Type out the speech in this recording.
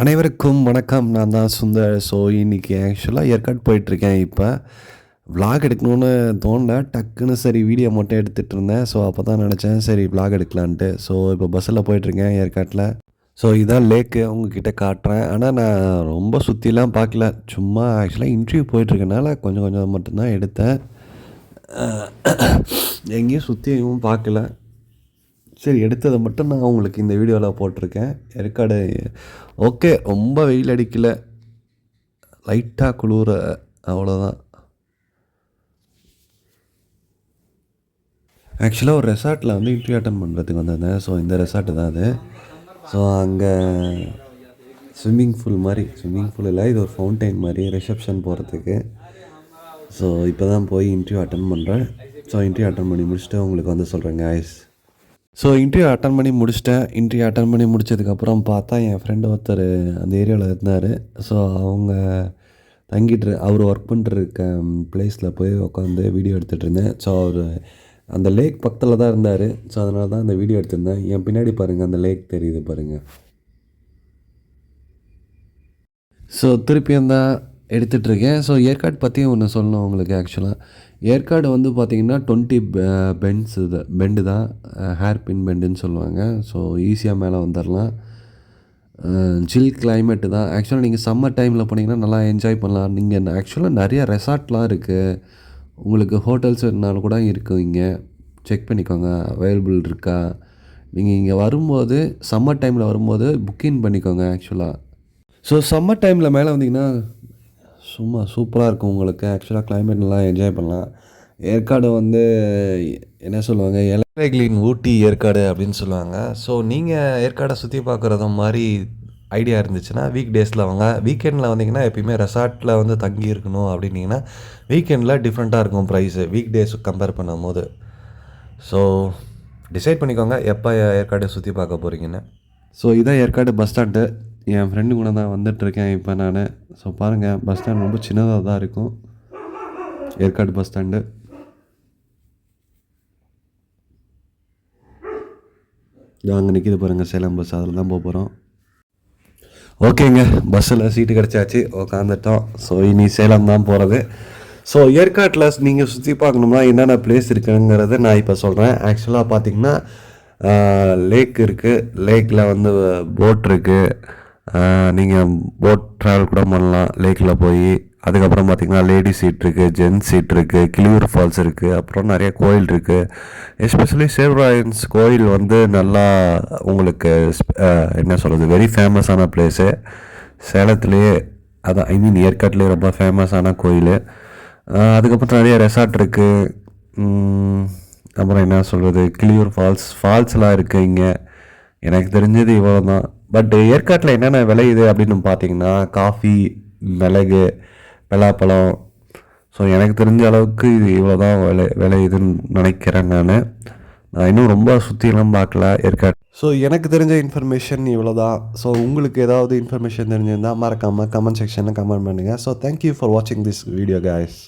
அனைவருக்கும் வணக்கம். நான் தான் சுந்தர். ஸோ இன்றைக்கி ஆக்சுவலாக ஏற்காடு போயிட்டுருக்கேன். இப்போ விலாக் எடுக்கணும்னு தோணல. டக்குன்னு சரி வீடியோ மட்டும் எடுத்துகிட்டு இருந்தேன். ஸோ அப்போ தான் நினச்சேன் சரி விலாக் எடுக்கலான்ட்டு. ஸோ இப்போ பஸ்ஸில் போயிட்டுருக்கேன் ஏற்காட்டில். ஸோ இதான் லேக்கு உங்ககிட்ட காட்டுறேன். ஆனால் நான் ரொம்ப சுற்றிலாம் பார்க்கல. சும்மா ஆக்சுவலாக இன்டர்வியூ போயிட்டுருக்கனால கொஞ்சம் கொஞ்சம் மட்டும்தான் எடுத்தேன். எங்கேயும் சுற்றியும் பார்க்கல. சரி எடுத்ததை மட்டும் நான் உங்களுக்கு இந்த வீடியோவில் போட்டிருக்கேன். ஏற்காடு ஓகே, ரொம்ப வெயில் அடிக்கல, லைட்டாக குளிர, அவ்வளோதான். ஆக்சுவலாக ஒரு ரெசார்ட்டில் வந்து இன்டர்வியூ அட்டன் பண்ணுறதுக்கு வந்திருந்தேன். ஸோ இந்த ரெசார்ட்டு தான் அது. ஸோ அங்கே ஸ்விம்மிங் பூல் இல்லை, இது ஒரு ஃபவுண்டைன் மாதிரி ரிசப்ஷன் போகிறதுக்கு. ஸோ இப்போ தான் போய் இன்டர்வியூ அட்டன் பண்ணுறேன். ஸோ இன்டர்வியூ அட்டன் பண்ணி முடிச்சுட்டு உங்களுக்கு வந்து சொல்கிறேன் காய்ஸ். ஸோ இன்டர்வியூ அட்டன் பண்ணி முடிச்சிட்டேன். இன்டர்வியூ அட்டன் பண்ணி முடிச்சதுக்கப்புறம் பார்த்தா என் ஃப்ரெண்டு ஒருத்தர் அந்த ஏரியாவில் இருந்தார். ஸோ அவங்க அவர் ஒர்க் பண்ணிருக்க ப்ளேஸில் போய் உட்காந்து வீடியோ எடுத்துகிட்டு இருந்தேன். ஸோ அவர் அந்த லேக் பக்கத்தில் தான் இருந்தார். ஸோ அதனால தான் அந்த வீடியோ எடுத்திருந்தேன். என் பின்னாடி பாருங்கள், அந்த லேக் தெரியுது பாருங்கள். ஸோ திருப்பியும் தான் எடுத்துகிட்ருக்கேன். ஸோ ஏற்காடு பற்றியும் ஒன்று சொல்லணும் உங்களுக்கு. ஆக்சுவலாக ஏற்காடு வந்து பார்த்திங்கன்னா 20 பெண்டு தான், ஹேர் பின் பெண்டுன்னு சொல்லுவாங்க. ஸோ ஈஸியாக மேலே வந்துடலாம். சில் கிளைமேட்டு தான். ஆக்சுவலாக நீங்கள் சம்மர் டைமில் போனீங்கன்னா நல்லா என்ஜாய் பண்ணலாம். நீங்கள் ஆக்சுவலாக நிறைய ரெசார்ட்லாம் இருக்குது. உங்களுக்கு ஹோட்டல்ஸ் இருந்தாலும் கூட இருக்கும். இங்கே செக் பண்ணிக்கோங்க அவைலபிள் இருக்கா. நீங்கள் இங்கே வரும்போது சம்மர் டைமில் வரும்போது புக்கிங் பண்ணிக்கோங்க ஆக்சுவலாக. ஸோ சம்மர் டைமில் மேலே வந்தீங்கன்னா சும்மா சூப்பராக இருக்கும் உங்களுக்கு. ஆக்சுவலாக கிளைமேட் நல்லா என்ஜாய் பண்ணலாம். ஏற்காடு வந்து என்ன சொல்லுவாங்க, இலைகளின் ஊட்டி ஏற்காடு அப்படின்னு சொல்லுவாங்க. ஸோ நீங்கள் ஏற்காடை சுற்றி பார்க்குறது மாதிரி ஐடியா இருந்துச்சுன்னா வீக் டேஸில் வாங்க. வீக்கெண்டில் வந்தீங்கன்னா எப்பயுமே ரெசார்ட்டில் வந்து தங்கி இருக்கணும் அப்படின்னீங்கன்னா வீக்கெண்டில் டிஃப்ரெண்ட்டாக இருக்கும் ப்ரைஸு வீக் டேஸ் கம்பேர் பண்ணும் போது. ஸோ டிசைட் பண்ணிக்கோங்க எப்போ ஏற்காடு சுற்றி பார்க்க போகிறீங்கன்னு. ஸோ இதான் ஏற்காடு பஸ் ஸ்டாண்டு. என் ஃப்ரெண்டு கூட தான் வந்துட்டுருக்கேன் இப்போ நான். ஸோ பாருங்கள், பஸ் ஸ்டாண்ட் ரொம்ப சின்னதாக தான் இருக்கும். Yercaud bus stand. அங்கே நிற்கிது பாருங்கள் சேலம் பஸ், அதில் தான் போக போகிறோம். ஓகேங்க, பஸ்ஸில் சீட்டு கிடச்சாச்சு, உட்காந்துட்டோம். ஸோ இனி சேலம் தான் போகிறது. ஸோ ஏற்காட்டில் நீங்கள் சுற்றி பார்க்கணும்னா என்னென்ன பிளேஸ் இருக்குங்கிறத நான் இப்போ சொல்கிறேன். ஆக்சுவலாக பார்த்திங்கன்னா லேக் இருக்குது. லேக்கில் வந்து போட் இருக்குது. நீங்கள் போட் ட்ராவல் கூட பண்ணலாம் லேக்கில் போய். அதுக்கப்புறம் பார்த்திங்கன்னா லேடிஸ் சீட் இருக்குது, ஜென்ஸ் சீட் இருக்குது, கிளியூர் ஃபால்ஸ் இருக்குது, அப்புறம் நிறைய கோயில் இருக்குது. எஸ்பெஷலி சேர்வராயன்ஸ் கோயில் வந்து நல்லா உங்களுக்கு என்ன சொல்கிறது, வெரி ஃபேமஸான பிளேஸு சேலத்துலேயே. அதான் ஏற்காட்டிலே ரொம்ப ஃபேமஸான கோயில். அதுக்கப்புறம் நிறைய ரெசார்ட் இருக்குது. அப்புறம் என்ன சொல்கிறது, கிளியூர் ஃபால்ஸ்லாம் இருக்குது இங்கே. எனக்கு தெரிஞ்சது இவ்வளோ தான். பட் ஏற்காட்டில் என்னென்ன விளையுது அப்படின்னு பார்த்தீங்கன்னா காஃபி, மிளகு, பலாப்பழம். ஸோ எனக்கு தெரிஞ்ச அளவுக்கு இது இவ்வளோ தான் விளையுதுன்னு நினைக்கிறேன். நான் இன்னும் ரொம்ப சுற்றிலாம் பார்க்கல ஏற்காடு. ஸோ எனக்கு தெரிஞ்ச இன்ஃபர்மேஷன் இவ்வளோ தான். ஸோ உங்களுக்கு ஏதாவது இன்ஃபர்மேஷன் தெரிஞ்சிருந்தால் மறக்காமல் கமெண்ட் செக்ஷனில் கமெண்ட் பண்ணுங்கள். ஸோ தேங்க்யூ ஃபார் வாட்சிங் திஸ் வீடியோ காய்ஸ்.